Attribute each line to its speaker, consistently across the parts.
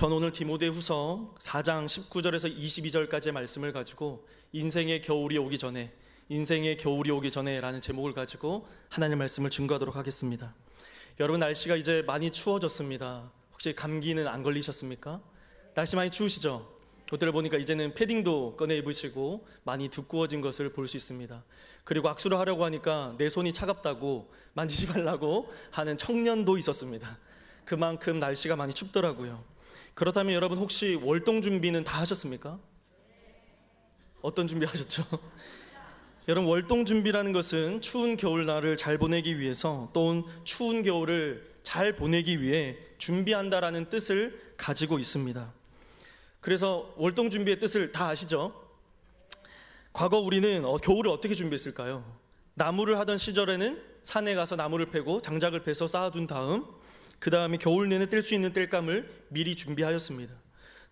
Speaker 1: 전 오늘 디모데후서 4장 19절에서 22절까지의 말씀을 가지고 인생의 겨울이 오기 전에 라는 제목을 가지고 하나님의 말씀을 증거하도록 하겠습니다. 여러분, 날씨가 이제 많이 추워졌습니다. 혹시 감기는 안 걸리셨습니까? 날씨 많이 추우시죠? 옷들을 보니까 이제는 패딩도 꺼내 입으시고 많이 두꺼워진 것을 볼 수 있습니다. 그리고 악수를 하려고 하니까 내 손이 차갑다고 만지지 말라고 하는 청년도 있었습니다. 그만큼 날씨가 많이 춥더라고요. 그렇다면 여러분, 혹시 월동 준비는 다 하셨습니까? 어떤 준비 하셨죠? 여러분, 월동 준비라는 것은 추운 겨울날을 잘 보내기 위해서, 또 추운 겨울을 잘 보내기 위해 준비한다라는 뜻을 가지고 있습니다. 그래서 월동 준비의 뜻을 다 아시죠? 과거 우리는 겨울을 어떻게 준비했을까요? 나무를 하던 시절에는 산에 가서 나무를 패고 장작을 패서 쌓아둔 다음, 그 다음에 겨울 내내 뗄 수 있는 뗄감을 미리 준비하였습니다.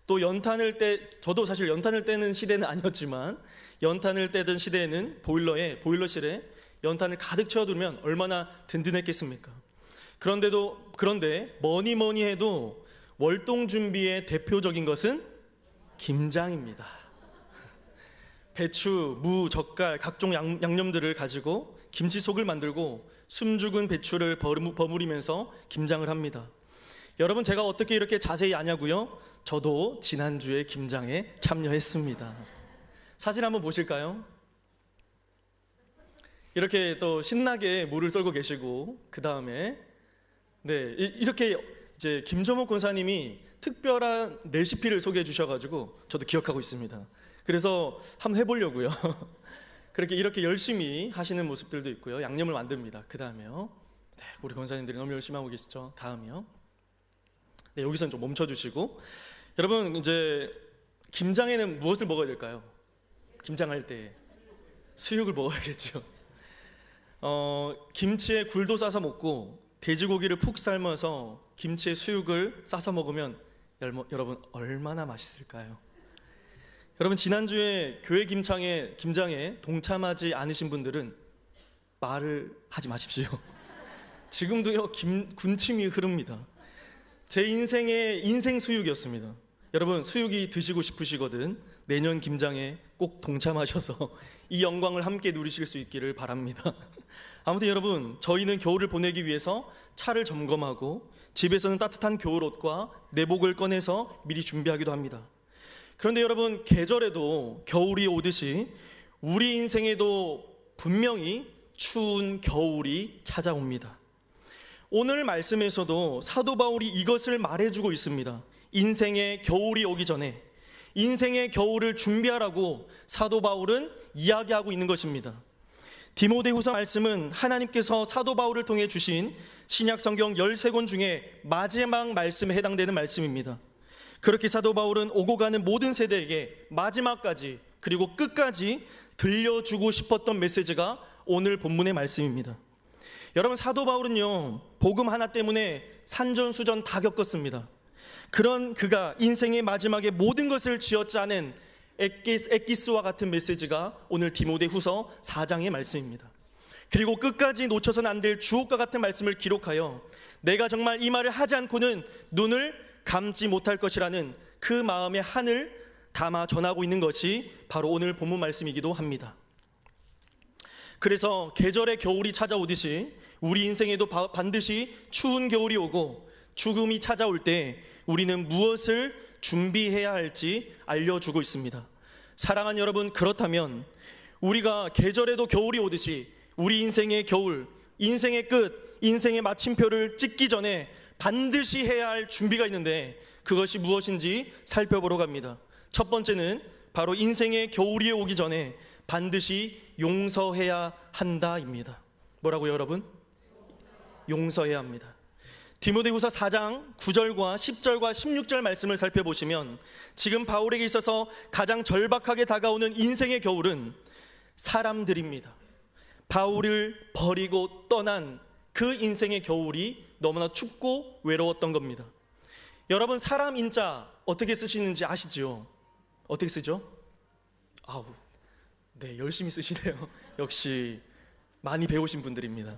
Speaker 1: 또 연탄을 저도 사실 연탄을 떼는 시대는 아니었지만, 연탄을 떼던 시대에는 보일러실에 연탄을 가득 채워두면 얼마나 든든했겠습니까? 그런데 뭐니 해도 월동 준비의 대표적인 것은 김장입니다. 배추, 무, 젓갈, 각종 양념들을 가지고 김치속을 만들고 숨죽은 배추를 버무리면서 김장을 합니다. 여러분, 제가 어떻게 이렇게 자세히 아냐고요? 저도 지난주에 김장에 참여했습니다. 사진 한번 보실까요? 이렇게 또 신나게 물을 썰고 계시고, 그 다음에 이렇게 이제 김조목 권사님이 특별한 레시피를 소개해 주셔가지고 저도 기억하고 있습니다. 그래서 한번 해보려고요. 이렇게 열심히 하시는 모습들도 있고요. 양념을 만듭니다. 그 다음에요. 우리 권사님들이 너무 열심히 하고 계시죠? 다음이요. 여기서는 좀 멈춰주시고, 여러분, 이제 김장에는 무엇을 먹어야 될까요? 김장할 때 수육을 먹어야겠죠. 김치에 굴도 싸서 먹고 돼지고기를 푹 삶아서 김치에 수육을 싸서 먹으면 여러분, 얼마나 맛있을까요? 여러분, 지난주에 교회 김장에 동참하지 않으신 분들은 말을 하지 마십시오. 지금도요, 군침이 흐릅니다. 제 인생의 인생 수육이었습니다. 여러분, 수육이 드시고 싶으시거든 내년 김장에 꼭 동참하셔서 이 영광을 함께 누리실 수 있기를 바랍니다. 아무튼 여러분, 저희는 겨울을 보내기 위해서 차를 점검하고 집에서는 따뜻한 겨울옷과 내복을 꺼내서 미리 준비하기도 합니다. 그런데 여러분, 계절에도 겨울이 오듯이 우리 인생에도 분명히 추운 겨울이 찾아옵니다. 오늘 말씀에서도 사도 바울이 이것을 말해주고 있습니다. 인생의 겨울이 오기 전에 인생의 겨울을 준비하라고 사도 바울은 이야기하고 있는 것입니다. 디모데후서 말씀은 하나님께서 사도 바울을 통해 주신 신약 성경 13권 중에 마지막 말씀에 해당되는 말씀입니다. 그렇게 사도 바울은 오고 가는 모든 세대에게 마지막까지, 그리고 끝까지 들려주고 싶었던 메시지가 오늘 본문의 말씀입니다. 여러분, 사도 바울은요, 복음 하나 때문에 산전수전 다 겪었습니다. 그런 그가 인생의 마지막에 모든 것을 쥐어짜낸 엑기스와 같은 메시지가 오늘 디모데후서 4장의 말씀입니다. 그리고 끝까지 놓쳐서는 안 될 주옥과 같은 말씀을 기록하여 내가 정말 이 말을 하지 않고는 눈을 감지 못할 것이라는 그 마음의 한을 담아 전하고 있는 것이 바로 오늘 본문 말씀이기도 합니다. 그래서 계절의 겨울이 찾아오듯이 우리 인생에도 반드시 추운 겨울이 오고 죽음이 찾아올 때 우리는 무엇을 준비해야 할지 알려주고 있습니다. 사랑하는 여러분, 그렇다면 우리가 계절에도 겨울이 오듯이 우리 인생의 겨울, 인생의 끝, 인생의 마침표를 찍기 전에 반드시 해야 할 준비가 있는데 그것이 무엇인지 살펴보러 갑니다. 첫 번째는 바로 인생의 겨울이 오기 전에 반드시 용서해야 한다입니다. 뭐라고요, 여러분? 용서해야 합니다. 디모데후서 4장 9절과 10절과 16절 말씀을 살펴보시면 지금 바울에게 있어서 가장 절박하게 다가오는 인생의 겨울은 사람들입니다. 바울을 버리고 떠난 그 인생의 겨울이 너무나 춥고 외로웠던 겁니다. 여러분, 사람 인자 어떻게 쓰시는지 아시죠? 어떻게 쓰죠? 열심히 쓰시네요. 역시 많이 배우신 분들입니다.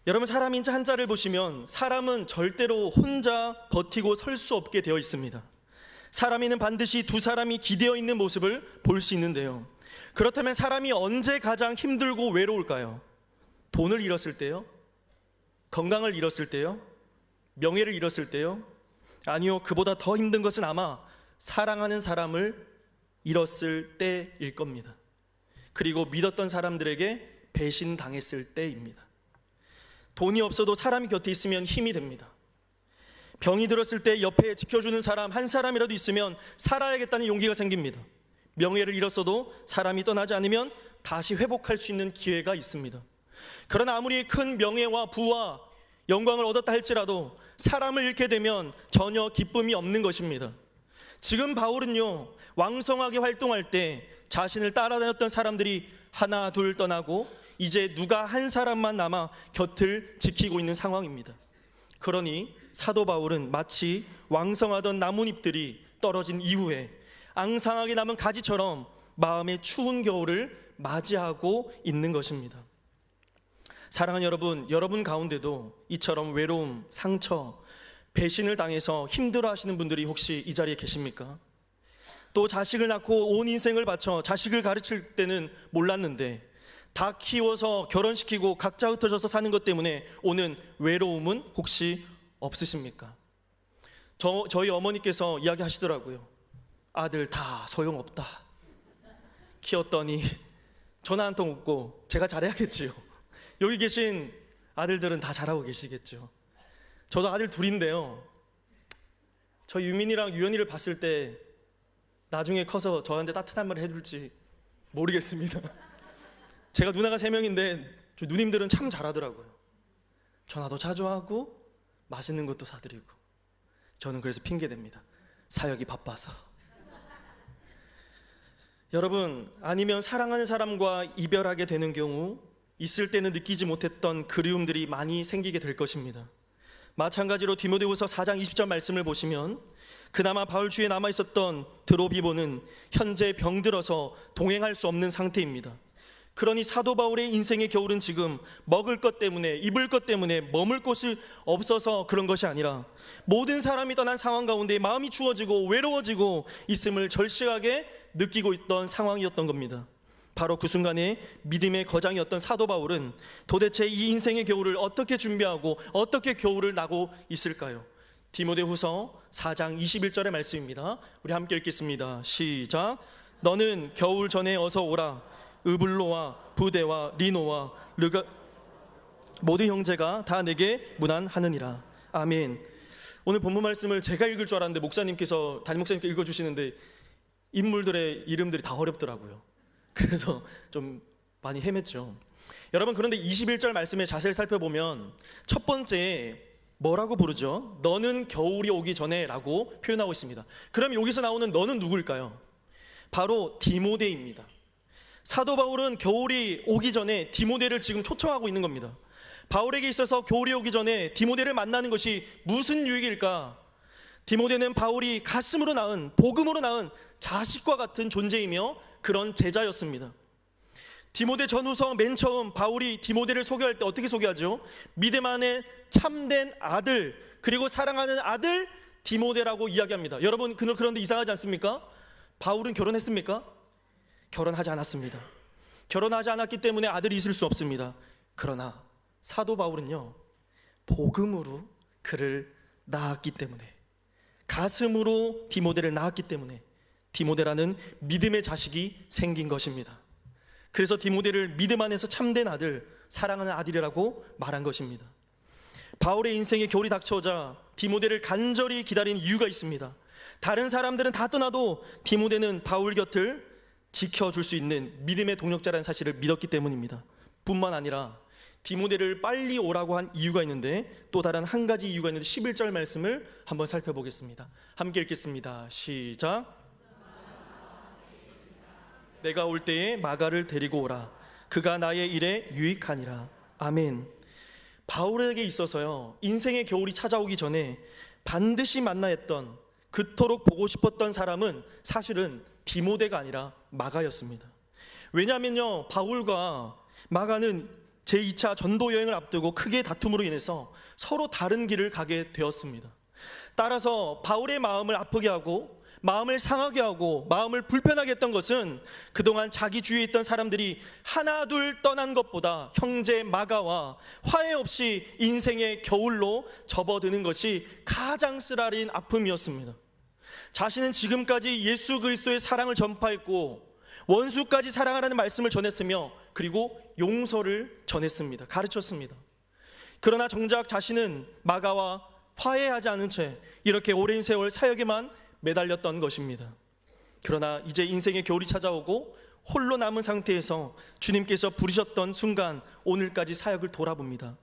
Speaker 1: 여러분, 사람 인자 한자를 보시면 사람은 절대로 혼자 버티고 설 수 없게 되어 있습니다. 사람에는 반드시 두 사람이 기대어 있는 모습을 볼 수 있는데요. 그렇다면 사람이 언제 가장 힘들고 외로울까요? 돈을 잃었을 때요? 건강을 잃었을 때요? 명예를 잃었을 때요? 아니요, 그보다 더 힘든 것은 아마 사랑하는 사람을 잃었을 때일 겁니다. 그리고 믿었던 사람들에게 배신당했을 때입니다. 돈이 없어도 사람이 곁에 있으면 힘이 됩니다. 병이 들었을 때 옆에 지켜주는 사람 한 사람이라도 있으면 살아야겠다는 용기가 생깁니다. 명예를 잃었어도 사람이 떠나지 않으면 다시 회복할 수 있는 기회가 있습니다. 그러나 아무리 큰 명예와 부와 영광을 얻었다 할지라도 사람을 잃게 되면 전혀 기쁨이 없는 것입니다. 지금 바울은요, 왕성하게 활동할 때 자신을 따라다녔던 사람들이 하나 둘 떠나고 이제 누가 한 사람만 남아 곁을 지키고 있는 상황입니다. 그러니 사도 바울은 마치 왕성하던 나뭇잎들이 떨어진 이후에 앙상하게 남은 가지처럼 마음의 추운 겨울을 맞이하고 있는 것입니다. 사랑하는 여러분, 여러분 가운데도 이처럼 외로움, 상처, 배신을 당해서 힘들어하시는 분들이 혹시 이 자리에 계십니까? 또 자식을 낳고 온 인생을 바쳐 자식을 가르칠 때는 몰랐는데 다 키워서 결혼시키고 각자 흩어져서 사는 것 때문에 오는 외로움은 혹시 없으십니까? 저희 어머니께서 이야기하시더라고요. 아들 다 소용없다. 키웠더니 전화 한 통 없고 제가 잘해야겠지요. 여기 계신 아들들은 다 잘하고 계시겠죠. 저도 아들 둘인데요, 저 유민이랑 유연이를 봤을 때 나중에 커서 저한테 따뜻한 말을 해줄지 모르겠습니다. 제가 누나가 3명인데 누님들은 참 잘하더라고요. 전화도 자주 하고 맛있는 것도 사드리고. 저는 그래서 핑계댑니다. 사역이 바빠서. 여러분, 아니면 사랑하는 사람과 이별하게 되는 경우 있을 때는 느끼지 못했던 그리움들이 많이 생기게 될 것입니다. 마찬가지로 디모데후서 4장 20절 말씀을 보시면 그나마 바울 주위에 남아있었던 드로비보는 현재 병들어서 동행할 수 없는 상태입니다. 그러니 사도 바울의 인생의 겨울은 지금 먹을 것 때문에, 입을 것 때문에, 머물 곳이 없어서 그런 것이 아니라 모든 사람이 떠난 상황 가운데 마음이 추워지고 외로워지고 있음을 절실하게 느끼고 있던 상황이었던 겁니다. 바로 그 순간에 믿음의 거장이었던 사도 바울은 도대체 이 인생의 겨울을 어떻게 준비하고 어떻게 겨울을 나고 있을까요? 디모데후서 4장 21절의 말씀입니다. 우리 함께 읽겠습니다. 시작. 너는 겨울 전에 어서 오라. 으블로와 부데와 리노와 르가 모든 형제가 다 내게 문안하느니라. 아멘. 오늘 본문 말씀을 제가 읽을 줄 알았는데 목사님께서, 담임 목사님께서 읽어주시는데 인물들의 이름들이 다 어렵더라고요. 그래서 좀 많이 헤맸죠. 여러분, 그런데 21절 말씀에 자세히 살펴보면 첫 번째 뭐라고 부르죠? 너는 겨울이 오기 전에 라고 표현하고 있습니다. 그럼 여기서 나오는 너는 누구일까요? 바로 디모데입니다. 사도 바울은 겨울이 오기 전에 디모데를 지금 초청하고 있는 겁니다. 바울에게 있어서 겨울이 오기 전에 디모데를 만나는 것이 무슨 유익일까? 디모데는 바울이 가슴으로 낳은, 복음으로 낳은 자식과 같은 존재이며 그런 제자였습니다. 디모데 전후서 맨 처음 바울이 디모데를 소개할 때 어떻게 소개하죠? 믿음 안에 참된 아들, 그리고 사랑하는 아들 디모데라고 이야기합니다. 여러분, 그런데 이상하지 않습니까? 바울은 결혼했습니까? 결혼하지 않았습니다. 결혼하지 않았기 때문에 아들이 있을 수 없습니다. 그러나 사도 바울은요, 복음으로 그를 낳았기 때문에, 가슴으로 디모데를 낳았기 때문에 디모데라는 믿음의 자식이 생긴 것입니다. 그래서 디모데를 믿음 안에서 참된 아들, 사랑하는 아들이라고 말한 것입니다. 바울의 인생에 겨울이 닥쳐오자 디모데를 간절히 기다린 이유가 있습니다. 다른 사람들은 다 떠나도 디모데는 바울 곁을 지켜줄 수 있는 믿음의 동력자라는 사실을 믿었기 때문입니다. 뿐만 아니라 디모데를 빨리 오라고 한 이유가 있는데 또 다른 한 가지 이유가 있는데 11절 말씀을 한번 살펴보겠습니다. 함께 읽겠습니다. 시작. 내가 올 때에 마가를 데리고 오라. 그가 나의 일에 유익하니라. 아멘. 바울에게 있어서요, 인생의 겨울이 찾아오기 전에 반드시 만나야 했던, 그토록 보고 싶었던 사람은 사실은 디모데가 아니라 마가였습니다. 왜냐하면요, 바울과 마가는 제2차 전도 여행을 앞두고 크게 다툼으로 인해서 서로 다른 길을 가게 되었습니다. 따라서 바울의 마음을 아프게 하고 마음을 상하게 하고 마음을 불편하게 했던 것은 그동안 자기 주위에 있던 사람들이 하나 둘 떠난 것보다 형제 마가와 화해 없이 인생의 겨울로 접어드는 것이 가장 쓰라린 아픔이었습니다. 자신은 지금까지 예수 그리스도의 사랑을 전파했고 원수까지 사랑하라는 말씀을 전했으며 그리고 용서를 전했습니다. 가르쳤습니다. 그러나 정작 자신은 마가와 화해하지 않은 채 이렇게 오랜 세월 사역에만 매달렸던 것입니다. 그러나 이제 인생의 겨울이 찾아오고 홀로 남은 상태에서 주님께서 부르셨던 순간 오늘까지 사역을 돌아봅니다.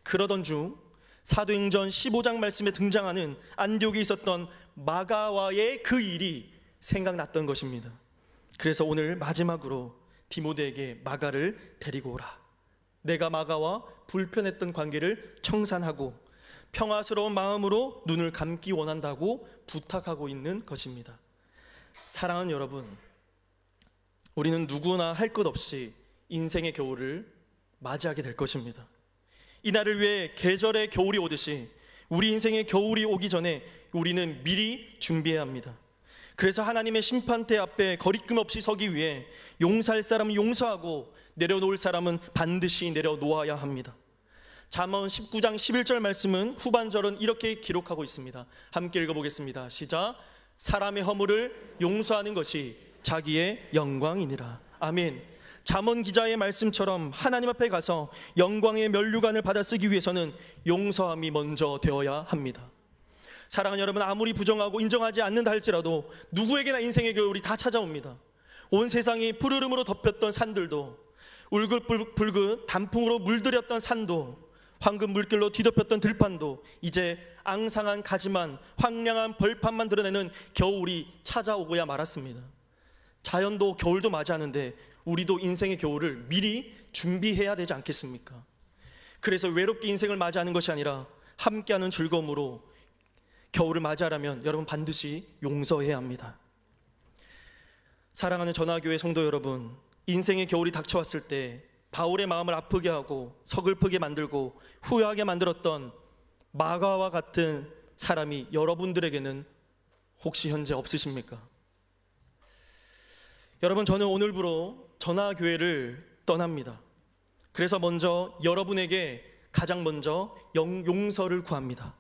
Speaker 1: 그러던 중 사도행전 15장 말씀에 등장하는 안디옥에 있었던 마가와의 그 일이 생각났던 것입니다. 그래서 오늘 마지막으로 디모데에게 마가를 데리고 오라. 내가 마가와 불편했던 관계를 청산하고 평화스러운 마음으로 눈을 감기 원한다고 부탁하고 있는 것입니다. 사랑하는 여러분, 우리는 누구나 할 것 없이 인생의 겨울을 맞이하게 될 것입니다. 이날을 위해 계절의 겨울이 오듯이 우리 인생의 겨울이 오기 전에 우리는 미리 준비해야 합니다. 그래서 하나님의 심판대 앞에 거리낌 없이 서기 위해 용서할 사람은 용서하고 내려놓을 사람은 반드시 내려놓아야 합니다. 잠언 19장 11절 말씀은 후반절은 이렇게 기록하고 있습니다. 함께 읽어보겠습니다. 시작. 사람의 허물을 용서하는 것이 자기의 영광이니라. 아멘. 잠언 기자의 말씀처럼 하나님 앞에 가서 영광의 면류관을 받아 쓰기 위해서는 용서함이 먼저 되어야 합니다. 사랑하는 여러분, 아무리 부정하고 인정하지 않는다 할지라도 누구에게나 인생의 겨울이 다 찾아옵니다. 온 세상이 푸르름으로 덮였던 산들도, 울긋불긋 단풍으로 물들였던 산도, 황금 물결로 뒤덮였던 들판도 이제 앙상한 가지만 황량한 벌판만 드러내는 겨울이 찾아오고야 말았습니다. 자연도 겨울도 맞이하는데 우리도 인생의 겨울을 미리 준비해야 되지 않겠습니까? 그래서 외롭게 인생을 맞이하는 것이 아니라 함께하는 즐거움으로 겨울을 맞이하려면 여러분 반드시 용서해야 합니다. 사랑하는 전화교회 성도 여러분, 인생의 겨울이 닥쳐왔을 때 바울의 마음을 아프게 하고 서글프게 만들고 후회하게 만들었던 마가와 같은 사람이 여러분들에게는 혹시 현재 없으십니까? 여러분, 저는 오늘부로 전화교회를 떠납니다. 그래서 먼저 여러분에게 가장 먼저 용서를 구합니다.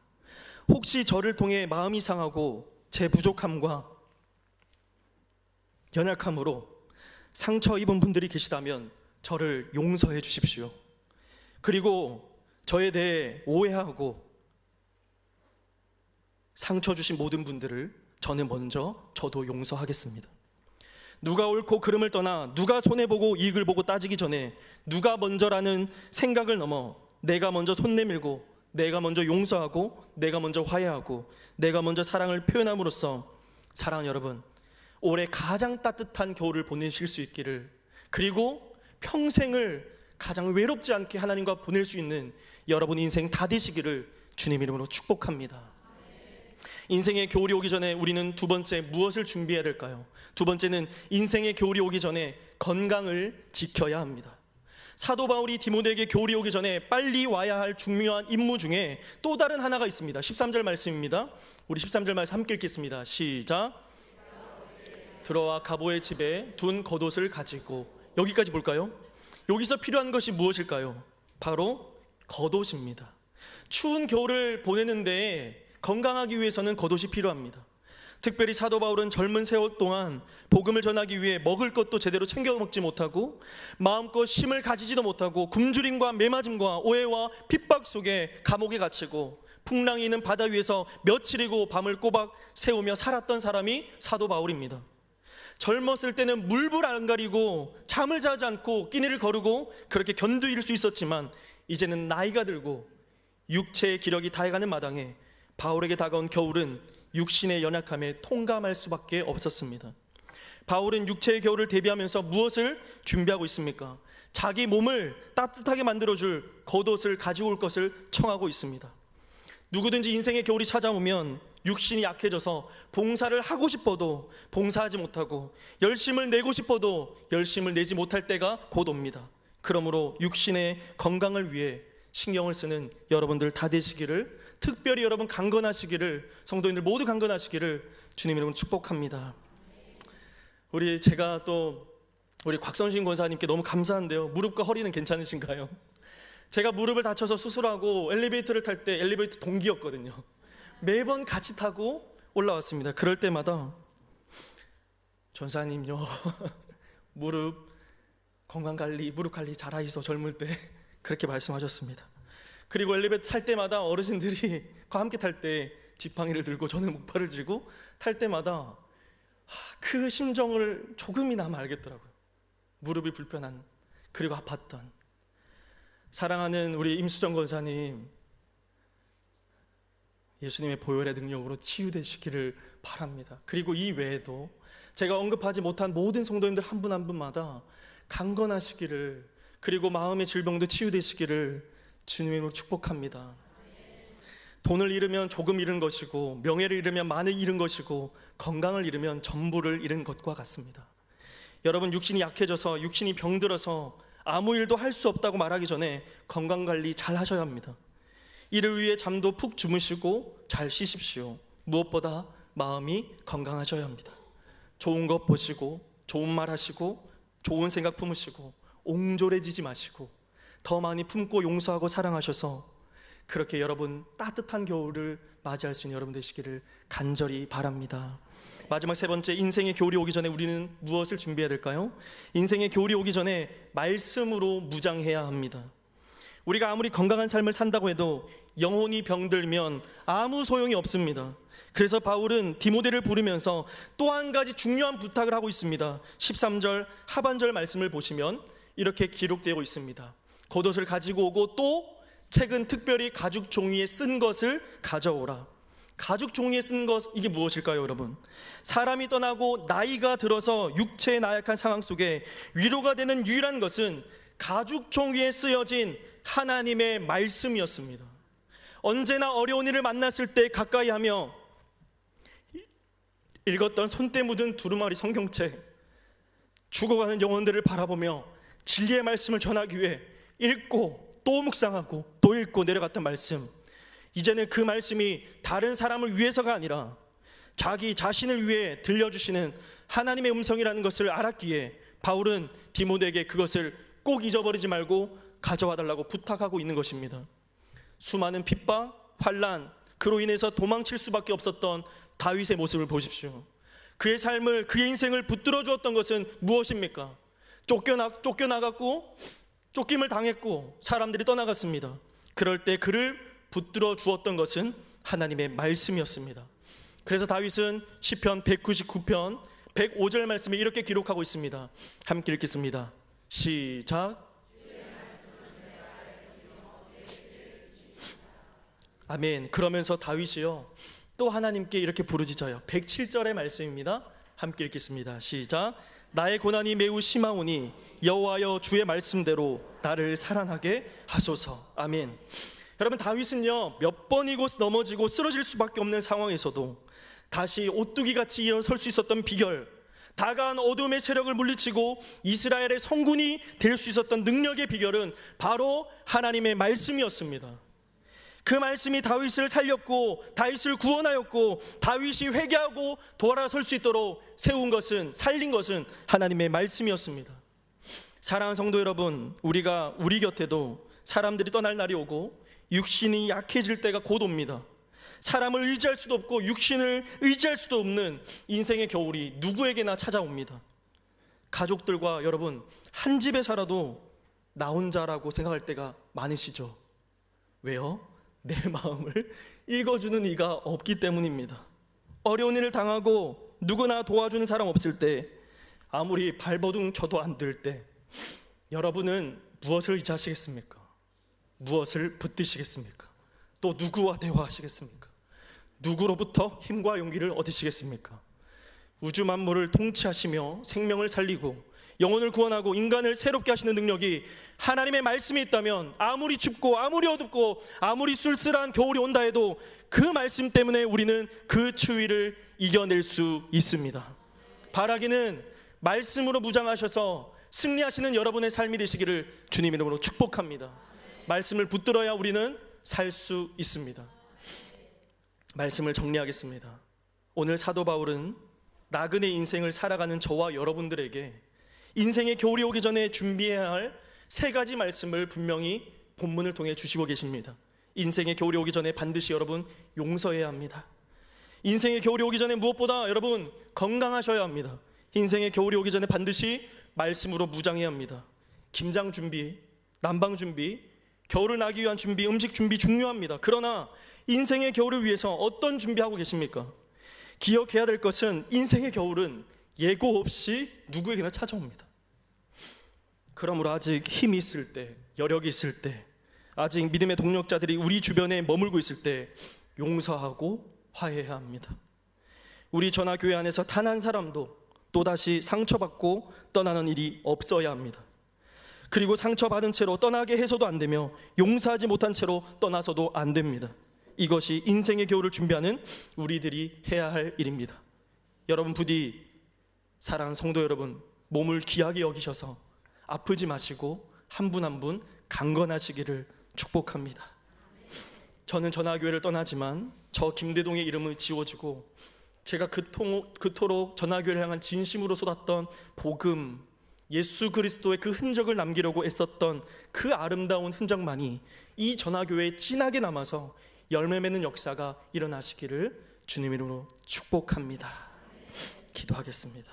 Speaker 1: 혹시 저를 통해 마음이 상하고 제 부족함과 연약함으로 상처 입은 분들이 계시다면 저를 용서해 주십시오. 그리고 저에 대해 오해하고 상처 주신 모든 분들을 저는 먼저 저도 용서하겠습니다. 누가 옳고 그름을 떠나 누가 손해보고 이익을 보고 따지기 전에 누가 먼저라는 생각을 넘어 내가 먼저 손 내밀고 내가 먼저 용서하고 내가 먼저 화해하고 내가 먼저 사랑을 표현함으로써 사랑하는 여러분, 올해 가장 따뜻한 겨울을 보내실 수 있기를, 그리고 평생을 가장 외롭지 않게 하나님과 보낼 수 있는 여러분 인생 다 되시기를 주님 이름으로 축복합니다. 인생의 겨울이 오기 전에 우리는 두 번째 무엇을 준비해야 될까요? 두 번째는 인생의 겨울이 오기 전에 건강을 지켜야 합니다. 사도 바울이 디모데에게 겨울이 오기 전에 빨리 와야 할 중요한 임무 중에 또 다른 하나가 있습니다. 13절 말씀입니다. 우리 13절 말씀 함께 읽겠습니다. 시작. 들어와 가보의 집에 둔 겉옷을 가지고, 여기까지 볼까요? 여기서 필요한 것이 무엇일까요? 바로 겉옷입니다. 추운 겨울을 보내는데 건강하기 위해서는 겉옷이 필요합니다. 특별히 사도 바울은 젊은 세월 동안 복음을 전하기 위해 먹을 것도 제대로 챙겨 먹지 못하고 마음껏 쉼을 가지지도 못하고 굶주림과 매맞음과 오해와 핍박 속에 감옥에 갇히고 풍랑이 있는 바다 위에서 며칠이고 밤을 꼬박 새우며 살았던 사람이 사도 바울입니다. 젊었을 때는 물불 안 가리고 잠을 자지 않고 끼니를 거르고 그렇게 견디일 수 있었지만 이제는 나이가 들고 육체의 기력이 다해가는 마당에 바울에게 다가온 겨울은 육신의 연약함에 통감할 수밖에 없었습니다. 바울은 육체의 겨울을 대비하면서 무엇을 준비하고 있습니까? 자기 몸을 따뜻하게 만들어줄 겉옷을 가지고 올 것을 청하고 있습니다. 누구든지 인생의 겨울이 찾아오면 육신이 약해져서 봉사를 하고 싶어도 봉사하지 못하고 열심을 내고 싶어도 열심을 내지 못할 때가 곧 옵니다. 그러므로 육신의 건강을 위해 신경을 쓰는 여러분들 다 되시기를, 특별히 여러분 강건하시기를, 성도님들 모두 강건하시기를 주님 이름으로 축복합니다. 제가 또 우리 곽선신 권사님께 너무 감사한데요. 무릎과 허리는 괜찮으신가요? 제가 무릎을 다쳐서 수술하고 엘리베이터를 탈 때 엘리베이터 동기였거든요. 매번 같이 타고 올라왔습니다. 그럴 때마다 전사님요 무릎 건강관리, 무릎 관리 잘하이소 젊을 때 그렇게 말씀하셨습니다. 그리고 엘리베이터 탈 때마다 어르신들이 함께 탈 때 지팡이를 들고 저는 목발을 쥐고 탈 때마다 그 심정을 조금이나마 알겠더라고요. 무릎이 불편한, 그리고 아팠던. 사랑하는 우리 임수정 권사님, 예수님의 보혈의 능력으로 치유되시기를 바랍니다. 그리고 이 외에도 제가 언급하지 못한 모든 성도님들 한 분 한 분마다 강건하시기를, 그리고 마음의 질병도 치유되시기를 주님으로 축복합니다. 돈을 잃으면 조금 잃은 것이고, 명예를 잃으면 많이 잃은 것이고, 건강을 잃으면 전부를 잃은 것과 같습니다. 여러분, 육신이 약해져서, 육신이 병들어서 아무 일도 할 수 없다고 말하기 전에 건강관리 잘 하셔야 합니다. 이를 위해 잠도 푹 주무시고 잘 쉬십시오. 무엇보다 마음이 건강하셔야 합니다. 좋은 것 보시고, 좋은 말 하시고, 좋은 생각 품으시고, 옹졸해지지 마시고, 더 많이 품고 용서하고 사랑하셔서 그렇게 여러분 따뜻한 겨울을 맞이할 수 있는 여러분 되시기를 간절히 바랍니다. 마지막 세 번째, 인생의 겨울이 오기 전에 우리는 무엇을 준비해야 될까요? 인생의 겨울이 오기 전에 말씀으로 무장해야 합니다. 우리가 아무리 건강한 삶을 산다고 해도 영혼이 병들면 아무 소용이 없습니다. 그래서 바울은 디모데를 부르면서 또 한 가지 중요한 부탁을 하고 있습니다. 13절 하반절 말씀을 보시면 이렇게 기록되어 있습니다. 겉옷을 가지고 오고 또 책은 특별히 가죽 종이에 쓴 것을 가져오라. 가죽 종이에 쓴 것, 이게 무엇일까요, 여러분? 사람이 떠나고 나이가 들어서 육체의 나약한 상황 속에 위로가 되는 유일한 것은 가죽 종이에 쓰여진 하나님의 말씀이었습니다. 언제나 어려운 일을 만났을 때 가까이 하며 읽었던 손때 묻은 두루마리 성경책, 죽어가는 영혼들을 바라보며 진리의 말씀을 전하기 위해 읽고 또 묵상하고 또 읽고 내려갔던 말씀, 이제는 그 말씀이 다른 사람을 위해서가 아니라 자기 자신을 위해 들려주시는 하나님의 음성이라는 것을 알았기에 바울은 디모데에게 그것을 꼭 잊어버리지 말고 가져와 달라고 부탁하고 있는 것입니다. 수많은 핍박, 환난, 그로 인해서 도망칠 수밖에 없었던 다윗의 모습을 보십시오. 그의 삶을, 그의 인생을 붙들어 주었던 것은 무엇입니까? 쫓겨나갔고 쫓김을 당했고 사람들이 떠나갔습니다. 그럴 때 그를 붙들어 주었던 것은 하나님의 말씀이었습니다. 그래서 다윗은 시편 199편 105절 말씀에 이렇게 기록하고 있습니다. 함께 읽겠습니다. 시작. 아멘. 그러면서 다윗이요 또 하나님께 이렇게 부르짖어요. 107절의 말씀입니다. 함께 읽겠습니다. 시작. 나의 고난이 매우 심하오니 여호와여 주의 말씀대로 나를 살아나게 하소서. 아멘. 여러분, 다윗은요 몇 번이고 넘어지고 쓰러질 수밖에 없는 상황에서도 다시 오뚜기같이 일어설 수 있었던 비결, 다가온 어둠의 세력을 물리치고 이스라엘의 성군이 될 수 있었던 능력의 비결은 바로 하나님의 말씀이었습니다. 그 말씀이 다윗을 살렸고 다윗을 구원하였고 다윗이 회개하고 돌아설 수 있도록 세운 것은, 살린 것은 하나님의 말씀이었습니다. 사랑하는 성도 여러분, 우리가 우리 곁에도 사람들이 떠날 날이 오고 육신이 약해질 때가 곧 옵니다. 사람을 의지할 수도 없고 육신을 의지할 수도 없는 인생의 겨울이 누구에게나 찾아옵니다. 가족들과 여러분 한 집에 살아도 나 혼자라고 생각할 때가 많으시죠? 왜요? 내 마음을 읽어주는 이가 없기 때문입니다. 어려운 일을 당하고 누구나 도와주는 사람 없을 때, 아무리 발버둥 쳐도 안 될 때 여러분은 무엇을 의지하시겠습니까? 무엇을 붙드시겠습니까? 또 누구와 대화하시겠습니까? 누구로부터 힘과 용기를 얻으시겠습니까? 우주 만물을 통치하시며 생명을 살리고 영혼을 구원하고 인간을 새롭게 하시는 능력이 하나님의 말씀이 있다면 아무리 춥고 아무리 어둡고 아무리 쓸쓸한 겨울이 온다 해도 그 말씀 때문에 우리는 그 추위를 이겨낼 수 있습니다. 바라기는 말씀으로 무장하셔서 승리하시는 여러분의 삶이 되시기를 주님 이름으로 축복합니다. 말씀을 붙들어야 우리는 살 수 있습니다. 말씀을 정리하겠습니다. 오늘 사도 바울은 나그네 인생을 살아가는 저와 여러분들에게 인생의 겨울이 오기 전에 준비해야 할 3가지 말씀을 분명히 본문을 통해 주시고 계십니다. 인생의 겨울이 오기 전에 반드시 여러분 용서해야 합니다. 인생의 겨울이 오기 전에 무엇보다 여러분 건강하셔야 합니다. 인생의 겨울이 오기 전에 반드시 말씀으로 무장해야 합니다. 김장 준비, 난방 준비, 겨울을 나기 위한 준비, 음식 준비 중요합니다. 그러나 인생의 겨울을 위해서 어떤 준비하고 계십니까? 기억해야 될 것은 인생의 겨울은 예고 없이 누구에게나 찾아옵니다. 그러므로 아직 힘이 있을 때, 여력이 있을 때, 아직 믿음의 동력자들이 우리 주변에 머물고 있을 때 용서하고 화해해야 합니다. 우리 전화교회 안에서 단 한 사람도 또다시 상처받고 떠나는 일이 없어야 합니다. 그리고 상처받은 채로 떠나게 해서도 안 되며 용서하지 못한 채로 떠나서도 안 됩니다. 이것이 인생의 겨울을 준비하는 우리들이 해야 할 일입니다. 여러분 부디 사랑하는 성도 여러분, 몸을 귀하게 여기셔서 아프지 마시고 한 분 한 분 강건하시기를 축복합니다. 저는 전화교회를 떠나지만 저 김대동의 이름을 지워주고 제가 그토록 전화교회를 향한 진심으로 쏟았던 복음, 예수 그리스도의 그 흔적을 남기려고 애썼던 그 아름다운 흔적만이 이 전화교회에 진하게 남아서 열매 맺는 역사가 일어나시기를 주님 이름으로 축복합니다. 기도하겠습니다.